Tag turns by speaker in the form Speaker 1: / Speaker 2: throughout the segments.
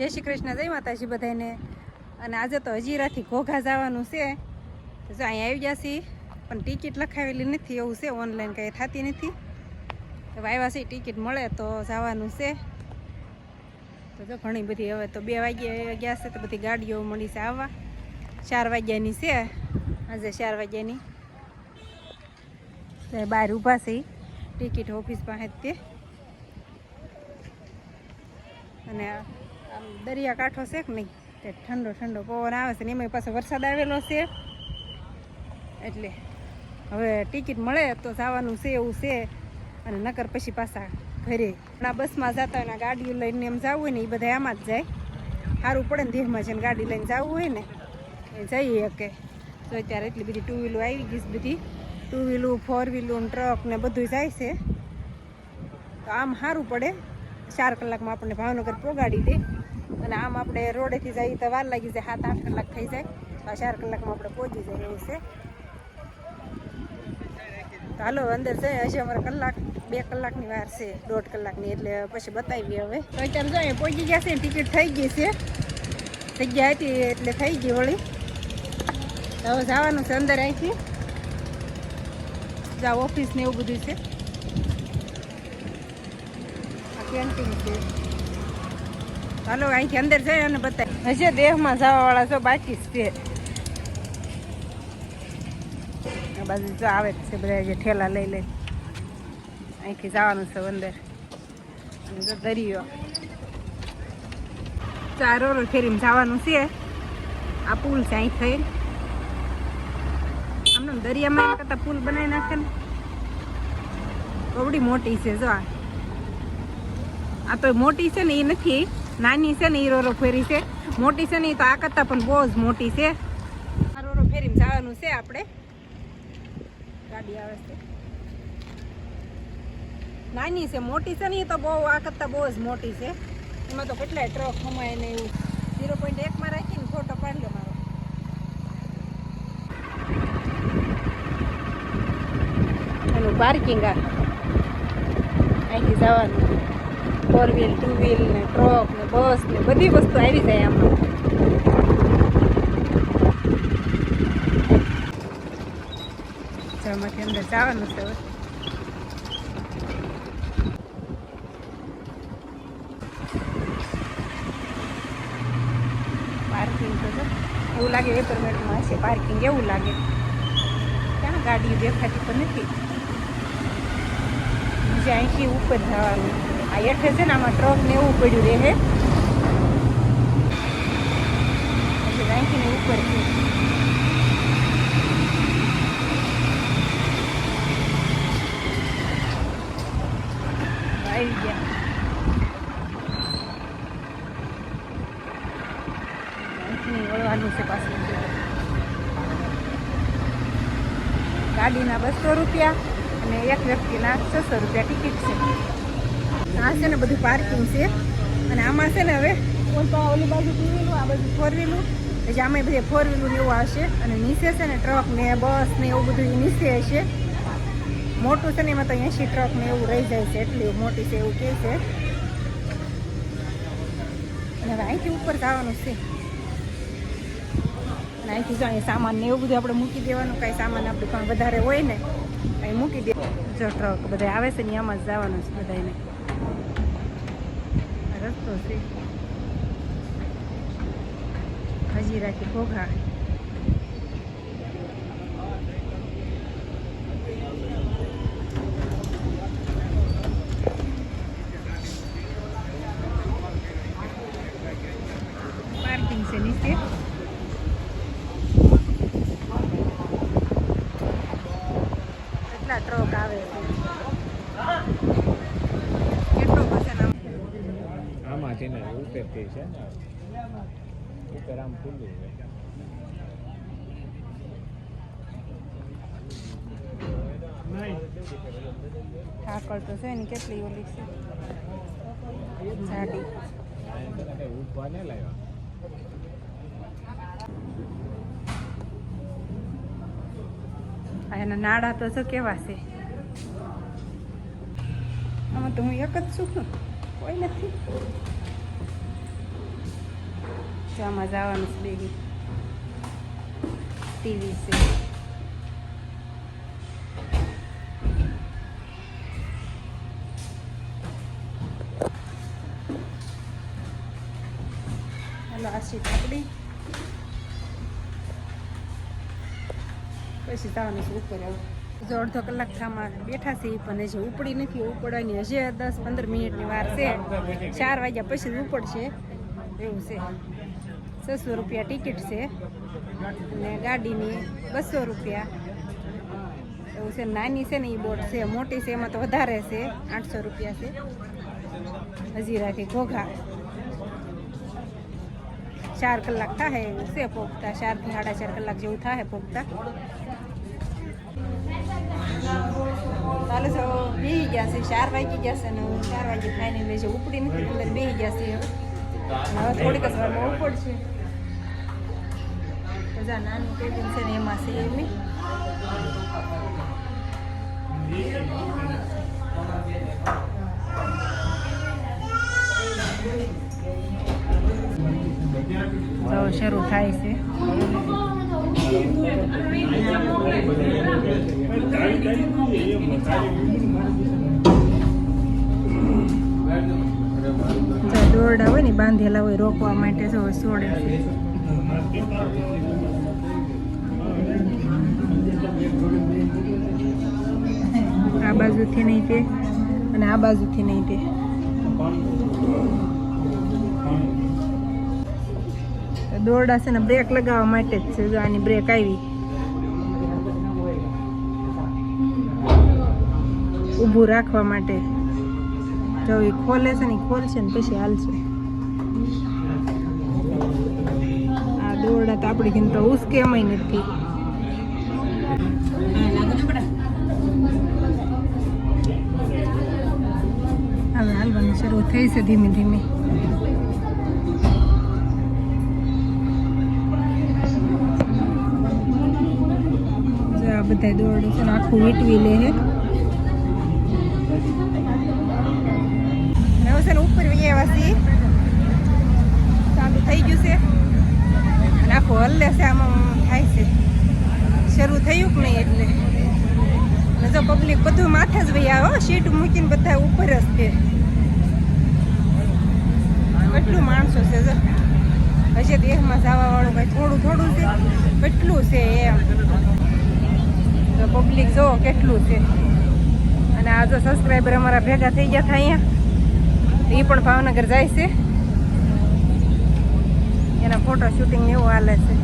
Speaker 1: જય શ્રી કૃષ્ણ, જય માતાજી બધાને. અને આજે તો હજીરાથી ઘોઘા જવાનું છે. જો અહીંયા આવી ગયા છીએ, પણ ટિકિટ લખાવેલી નથી એવું છે, ઓનલાઈન કંઈ થતી નથી. હવે આવ્યા છે, ટિકિટ મળે તો જવાનું છે. તો જો ઘણી બધી હવે તો 2 વાગ્યા ગયા છે તો બધી ગાડીઓ મળી છે આવવા. 4 વાગ્યાની છે આજે, 4 વાગ્યાની બહાર ઊભા છે ટિકિટ ઓફિસ પાસે તે. અને આમ દરિયાકાંઠો છે કે નહીં, તે ઠંડો ઠંડો પવન આવે છે ને એમાં પાછો વરસાદ આવેલો છે. એટલે હવે ટિકિટ મળે તો જવાનું છે એવું છે. અને નકર પછી પાછા ઘરે. આ બસમાં જતા હોય ને ગાડીઓ લઈને એમ જવું હોય ને એ બધા આમાં જ જાય. સારું પડે ને દેહમાં છે ને ગાડી લઈને જવું હોય ને એ જઈએ કે. તો અત્યારે એટલી બધી 2 વ્હીલો આવી ગઈ, બધી 2 વ્હીલો 4 વ્હીલો ટ્રક ને બધું જાય છે. તો આમ સારું પડે, 4 કલાકમાં આપણને ભાવનગર પહોંચાડી દે. અને આમ આપણે રોડેથી જઈએ તો વાર લાગી જાય, 7-8 કલાક થઈ જાય. તો 4 કલાકમાં આપણે પહોંચી જાય એવું છે. તો હાલો અંદર જઈએ. હજી અમારે 2 કલાકની વાર છે, 1.5 કલાકની. એટલે પછી બતાવીએ હવે. તો અત્યારે જોઈએ પહોંચી ગયા છે, ટિકિટ થઈ ગઈ છે, જગ્યા હતી એટલે થઈ ગઈ વળી. તો હવે જવાનું છે અંદર. અહીંથી જાઓ ઓફિસ ને એવું બધું છે, આ કેન્ટીન છે. હાલો અહીંથી અંદર જઈએ અને બતાવીએ. હજી દેહમાં જવાવાળા જો બાકી છે. આ બાજુ જો આવે છે બધા જે ઠેલા લઈ લઈ. અહીંથી જવાનું છે અંદર. અને જો દરિયો 4 ઓરો ફેરીને જવાનું છે. આ પુલ છે અહીં થઈ. આમને દરિયામાં એના કરતાં પુલ બનાવી નાખે ને, બહુ મોટી છે. જો આ તો મોટી છે ને એ નથી, નાની છે ને એ રોરો ફેરી છે. મોટી છે ને એ તો આ કરતાં પણ બહુ જ મોટી છે. આ રોરો ફેરીને જવાનું છે આપણે. ગાડી આવે છે, નાની છે. મોટી છે ને એ તો બહુ આ કરતાં બહુ જ મોટી છે. એમાં તો કેટલાય ટ્રક હમાય ને એવું. 0.1 માં રાખીને ફોટો પાડી લો મારો. એનું પાર્કિંગ અહીંથી જવાનું. 4 વ્હીલ 2 વ્હીલ ને ટ્રક ને બસ ને બધી વસ્તુ આવી જાય આમાં. આમાંથી અંદર જવાનું છે હવે. પાર્કિંગ તો એવું લાગે એપાર્ટમેન્ટમાં હશે પાર્કિંગ, એવું લાગે. ક્યાં ગાડીઓ દેખાતી પણ નથી. બીજે અહીંથી ઉપર જવાનું. આ હેઠે છે ને આમાં ટ્રક ને એવું પડ્યું રહે. અહીંથી ને ઉપર છે. આવી ગયા. વળવાનું છે પાછું. ગાડીના 200 રૂપિયા અને એક વ્યક્તિના 600 રૂપિયા ટિકિટ છે. આ છે ને બધું પાર્કિંગ છે. અને આમાં છે ને હવે ઓલી બાજુ 2 વ્હીલું, આ બાજુ 4 વ્હીલું. પછી આમાં બધે 4 વ્હીલું ને એવું આવશે. અને નીચે છે ને ટ્રક ને બસ ને એવું બધું નીચે હશે. મોટું છે ને એમાં તો 80 ટ્રક ને એવું રહી જાય છે, એટલી મોટી છે એવું કહે છે. અને હવે અહીંથી ઉપર જવાનું છે. અને અહીંથી જો અહીં સામાન ને એવું બધું આપણે મૂકી દેવાનું. કાંઈ સામાન આપણે પણ વધારે હોય ને અહીં મૂકી દે. જો ટ્રક બધા આવે છે ને આમાં જ જવાનું છે બધાને. રસ્તો છે હજીરાથી ઘોઘા. પાર્કિંગ છે નીચે. કેટલા ટ્રક આવે છે, કેટલો પસંદ
Speaker 2: આમાં છે ને ઉપરથી છે ને ઉપર આમ ખુલ્લું છે.
Speaker 1: ઠાકર તો છે ને કેટલી ઓલી છે જાડી.
Speaker 2: ઉભા ને લાવ્યા.
Speaker 1: એના નાડા તો શું કેવા છે. આમાં તો હું એક જ છું, કોઈ નથી. આમાં જવાનું છે બેગી ટીવી છે. હાલો આ સીટ આપણી પછી જવાનું છે ઉપર. જો અડધો કલાક થામાં બેઠા છે પણ હજી ઉપડી નથી. ઉપડવાની હજી 10-15 મિનિટની વાર છે. 4 વાગ્યા પછી જ ઉપડશે એવું છે. 600 રૂપિયા ટિકિટ છે અને ગાડીની 200 રૂપિયા એવું છે. નાની છે ને એ બોટ છે, મોટી છે એમાં તો વધારે છે, 800 રૂપિયા છે. હજીરાથી ઘોઘા 4 કલાક થાય એવું છે પોગતા. 4 થી 4.5 કલાક જેવું થાય પોગતા. ચાલો સૌ બેસી ગયા છે. 4 વાગી ગયા છે ને 4 વાગે ફાઇનલી જે ઉપડી નથી અંદર બેસી ગયા છે. હવે થોડીક જ વારમાં ઉપડશે. બધા નાનું કેબિન છે ને એમાં છે એમની. તો શરૂ થાય છે. દોરડા હોય ને બાંધેલા હોય રોકવા માટે જો છોડે છે. આ બાજુથી નહીં તે અને આ બાજુથી નહીં તે. દોરડા છે ને બ્રેક લગાવવા માટે જ છે. જો આની બ્રેક આવી, ઊભું રાખવા માટે. જો એ ખોલે છે ને ખોલશે ને પછી હાલશે. આ દોરડા તો આપણી ઘીન તો ઉસકે એમાંય નથી. હવે હાલવાનું શરૂ થઈ છે ધીમે ધીમે. જો આ બધા દોરડું છે ને આખું વીટવી લે છે. ઉપર વ્યવાસી ચાલુ થઈ ગયું છે અને આખું હલ્લે છે. આમાં થાય છે શરૂ થયું કે નહીં એટલે. અને જો પબ્લિક બધું માથે જ વહી આવે. સીટ મૂકીને બધા ઉપર જ છે. કેટલું માણસો છે જો. હજી દેહમાં જવા વાળું કઈ થોડું થોડું છે, કેટલું છે એમ. તો પબ્લિક જો કેટલું છે. અને આ જો સબસ્ક્રાઈબર અમારા ભેગા થઈ ગયા હતા અહીંયા. એ પણ ભાવનગર જાય છે. એના ફોટો શૂટિંગ એવું હાલે છે.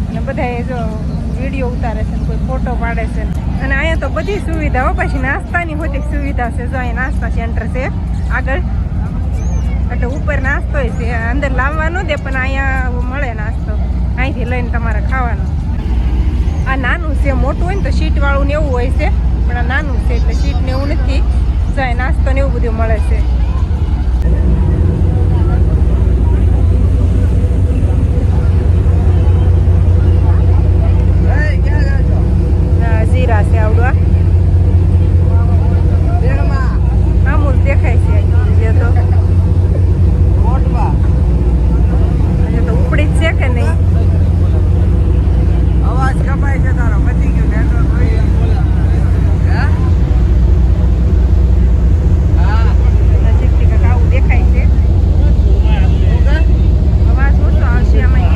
Speaker 1: અને બધા જો વિડીયો ઉતારે છે, કોઈ ફોટો પાડે છે. અને અહીંયા તો બધી સુવિધાઓ, પછી નાસ્તાની હોતી સુવિધા છે. જો અહીંયા નાસ્તા સેન્ટર છે આગળ, એટલે ઉપર નાસ્તો છે. અંદર લાવવા ન દે પણ અહીંયા મળે નાસ્તો. અહીંથી લઈને તમારે ખાવાનો. આ નાનું છે, મોટું હોય ને તો સીટ વાળું ને એવું હોય છે, પણ આ નાનું છે એટલે સીટ ને એવું નથી. જાય નાસ્તો ને એવું બધું મળે છે. જીરા છે આવડવા અમૂલ દેખાય છે. હજી તો ઉપડી જ છે કે નહીં?
Speaker 2: અવાજ કપાય છે તારો. બધી ગયો નેટવર્ક
Speaker 1: નજીકથી કંઈક આવું દેખાય છે. અવાજ ઓછો આવશે આમાં.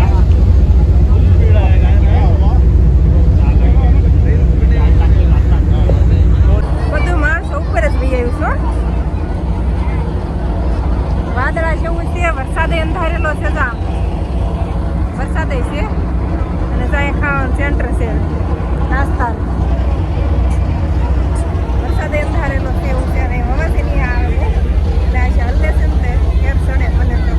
Speaker 1: બધું માણસો ઉપર જ વહી આવ્યું છો. વાદળા જેવું છે, વરસાદે અંધારેલો છે. જા વરસાદે છે અને ત્યાં ખાવાનું સેન્ટર છે નાસ્તા. વરસાદે અંધારેલો છે એવું છે. અને હવે નહીં આવે એટલે આજે હલ્લે છે ને કેમ ચડે મને તો.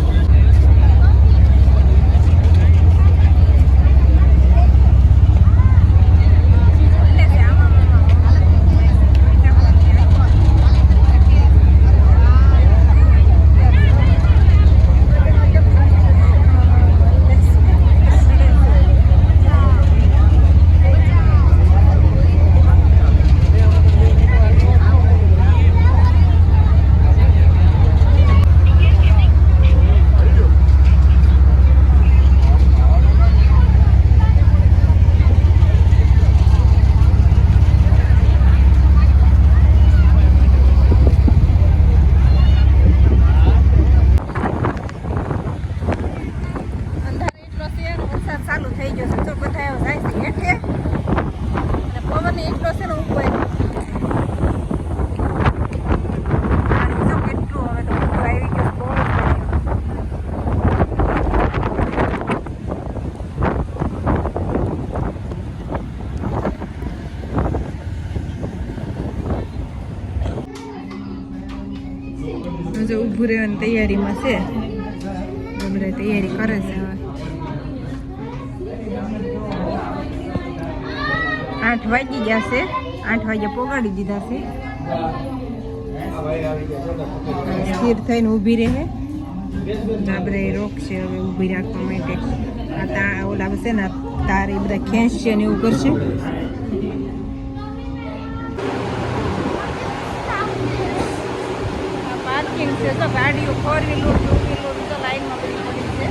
Speaker 1: જવાની તૈયારીમાં છે. બધા તૈયારી કરે છે હવે. 8 વાગી ગયા છે. 8 વાગે પોગાડી દીધા છે. સ્થિર થઈને ઊભી રહે. આ બધા રોક છે હવે ઊભી રાખવા માટે. આ ઓલા છે ને તાર એ બધા ખેંચ છે ને એવું કરશે. પાર્કિંગ છે તો ગાડીઓ 4 વ્હીલર 2 વ્હીલર તો લાઈનમાં બધી પડી છે.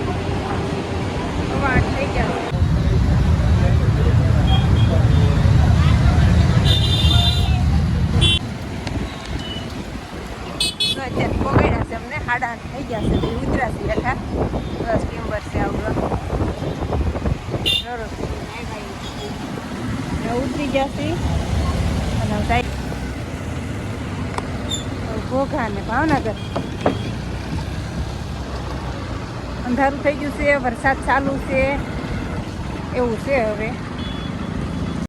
Speaker 1: હવે 8 થઈ ગયા. અત્યારે પકડ્યા છે અમને 8:30 થઈ ગયા છે. ઉતરાશે હેઠા બસ ટીમ્બર છે આવડો ઉતરી ગયા છે. અને સાઈડ ઘોઘા ને ભાવનગર અંધારું થઈ ગયું છે. વરસાદ ચાલુ છે એવું છે. હવે